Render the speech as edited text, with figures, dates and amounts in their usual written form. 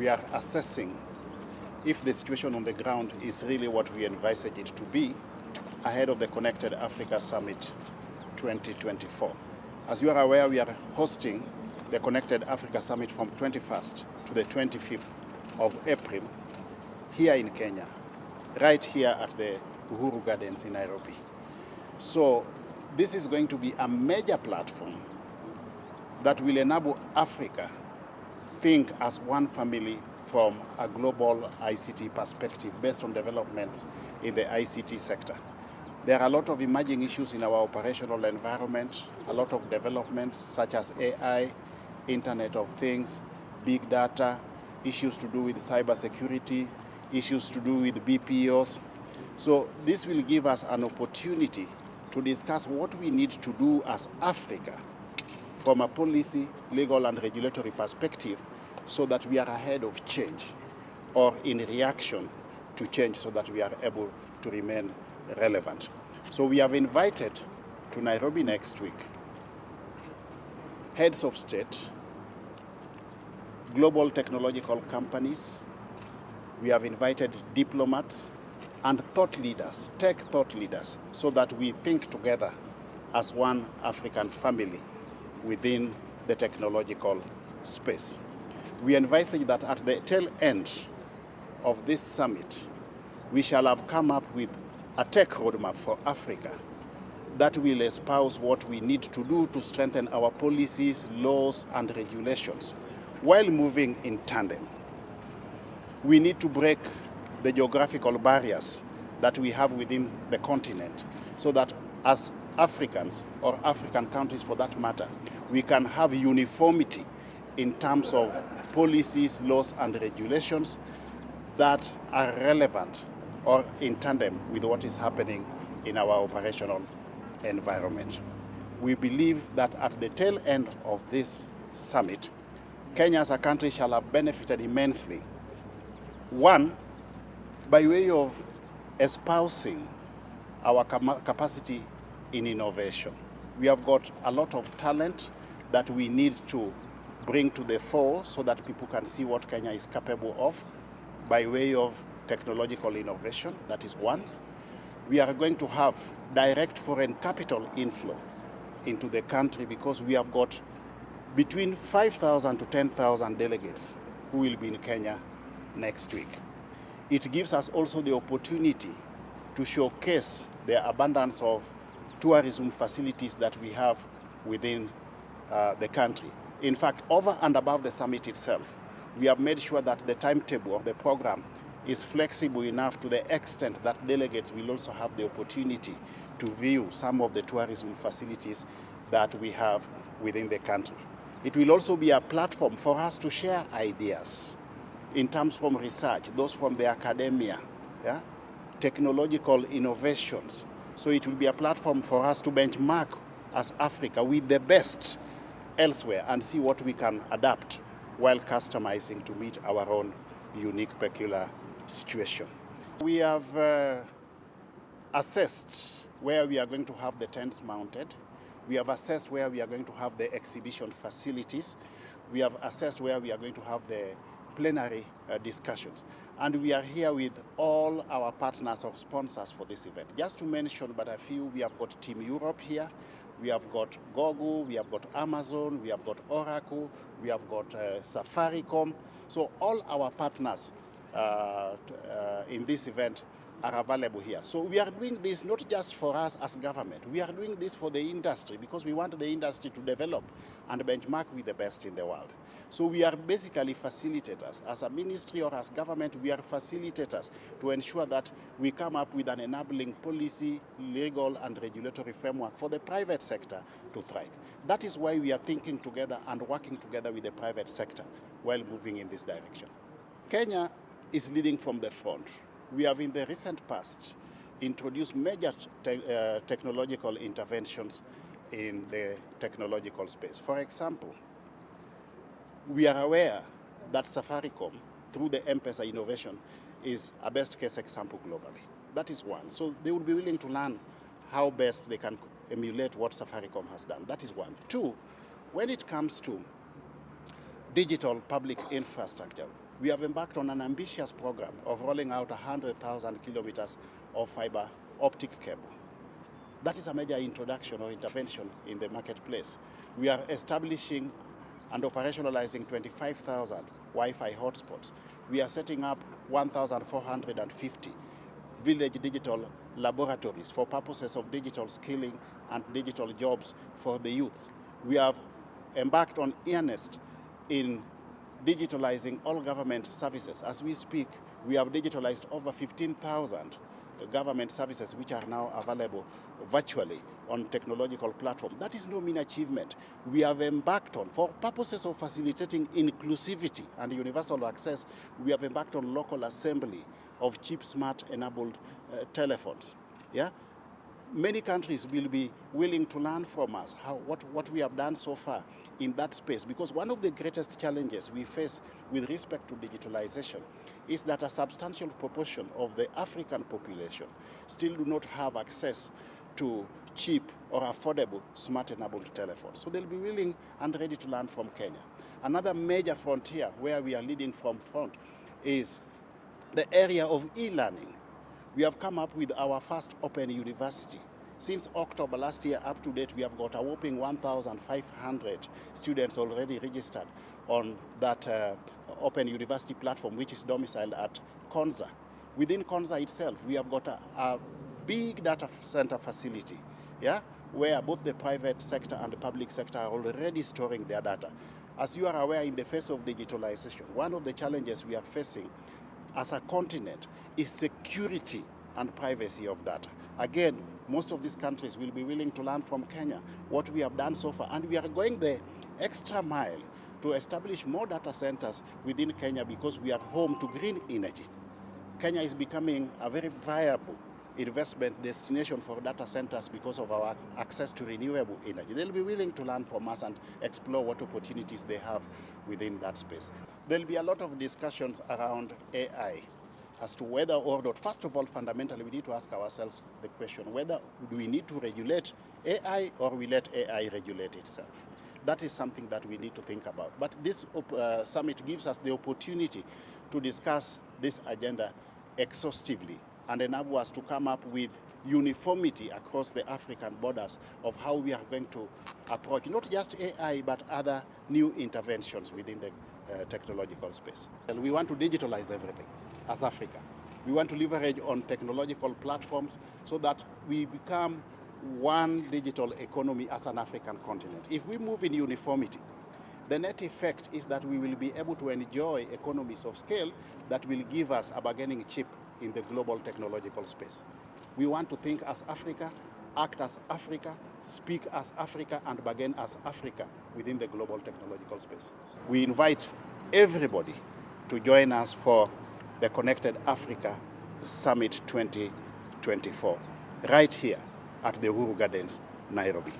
we are assessing if the situation on the ground is really what we envisage it to be ahead of the Connected Africa Summit 2024. As you are aware, we are hosting the Connected Africa Summit from 21st to the 25th of April here in Kenya, right here at the Uhuru Gardens in Nairobi. So this is going to be a major platform that will enable Africa think as one family from a global ICT perspective based on developments in the ICT sector. There are a lot of emerging issues in our operational environment, a lot of developments such as AI, Internet of Things, big data, issues to do with cybersecurity, issues to do with BPOs. So this will give us an opportunity to discuss what we need to do as Africa from a policy, legal and regulatory perspective so that we are ahead of change or in reaction to change so that we are able to remain relevant. So we have invited to Nairobi next week heads of state, global technological companies. We have invited diplomats and thought leaders, tech thought leaders, so that we think together as one African family within the technological space. We envisage that at the tail end of this summit, we shall have come up with a tech roadmap for Africa that will espouse what we need to do to strengthen our policies, laws, and regulations while moving in tandem. We need to break the geographical barriers that we have within the continent so that as Africans, or African countries for that matter, we can have uniformity in terms of policies, laws, and regulations that are relevant or in tandem with what is happening in our operational environment. We believe that at the tail end of this summit, Kenya as a country shall have benefited immensely. One, by way of espousing our capacity in innovation. We have got a lot of talent that we need to bring to the fore so that people can see what Kenya is capable of by way of technological innovation. That is one. We are going to have direct foreign capital inflow into the country because we have got between 5,000 to 10,000 delegates who will be in Kenya next week. It gives us also the opportunity to showcase the abundance of tourism facilities that we have within the country. In fact, over and above the summit itself, we have made sure that the timetable of the program is flexible enough to the extent that delegates will also have the opportunity to view some of the tourism facilities that we have within the country. It will also be a platform for us to share ideas in terms from research, those from the academia, technological innovations. So it will be a platform for us to benchmark as Africa with the best elsewhere and see what we can adapt while customizing to meet our own unique, peculiar situation. We have assessed where we are going to have the tents mounted. We have assessed where we are going to have the exhibition facilities. We have assessed where we are going to have the plenary discussions. And we are here with all our partners or sponsors for this event. Just to mention but a few, we have got Team Europe here, we have got Google, we have got Amazon, we have got Oracle, we have got Safaricom. So all our partners in this event are available here. So we are doing this not just for us as government, we are doing this for the industry because we want the industry to develop and benchmark with the best in the world. So we are basically facilitators. As a ministry or as government, we are facilitators to ensure that we come up with an enabling policy, legal and regulatory framework for the private sector to thrive. That is why we are thinking together and working together with the private sector while moving in this direction. Kenya is leading from the front. We have in the recent past introduced major technological interventions in the technological space. For example, we are aware that Safaricom, through the M-Pesa innovation, is a best case example globally. That is one. So they would be willing to learn how best they can emulate what Safaricom has done. That is one. Two, when it comes to digital public infrastructure, we have embarked on an ambitious program of rolling out 100,000 kilometers of fiber optic cable. That is a major introduction or intervention in the marketplace. We are establishing and operationalizing 25,000 Wi-Fi hotspots. We are setting up 1,450 village digital laboratories for purposes of digital skilling and digital jobs for the youth. We have embarked on earnest in digitalizing all government services. As we speak, we have digitalized over 15,000 government services which are now available virtually on technological platform. That is no mean achievement. We have embarked on, for purposes of facilitating inclusivity and universal access, we have embarked on local assembly of cheap, smart-enabled telephones. Yeah? Many countries will be willing to learn from us what we have done so far in that space, because one of the greatest challenges we face with respect to digitalization is that a substantial proportion of the African population still do not have access to cheap or affordable smart-enabled telephones. So they'll be willing and ready to learn from Kenya. Another major frontier where we are leading from front is the area of e-learning. We have come up with our first open university. Since October last year up to date, we have got a whopping 1,500 students already registered on that open university platform, which is domiciled at Konza. Within Konza itself, we have got a big data center facility, yeah, where both the private sector and the public sector are already storing their data. As you are aware, in the face of digitalization, one of the challenges we are facing as a continent is security and privacy of data. Again, most of these countries will be willing to learn from Kenya what we have done so far, and we are going the extra mile to establish more data centers within Kenya because we are home to green energy. Kenya is becoming a very viable investment destination for data centers because of our access to renewable energy. They'll be willing to learn from us and explore what opportunities they have within that space. There'll be a lot of discussions around AI as to whether or not, first of all, fundamentally, we need to ask ourselves the question, whether do we need to regulate AI or we let AI regulate itself? That is something that we need to think about. But this summit gives us the opportunity to discuss this agenda exhaustively and enable us to come up with uniformity across the African borders of how we are going to approach not just AI, but other new interventions within the technological space. We want to digitalize everything as Africa. We want to leverage on technological platforms so that we become one digital economy as an African continent. If we move in uniformity, the net effect is that we will be able to enjoy economies of scale that will give us a bargaining chip in the global technological space. We want to think as Africa, act as Africa, speak as Africa, and bargain as Africa within the global technological space. We invite everybody to join us for the Connected Africa Summit 2024, right here at the Uhuru Gardens, Nairobi.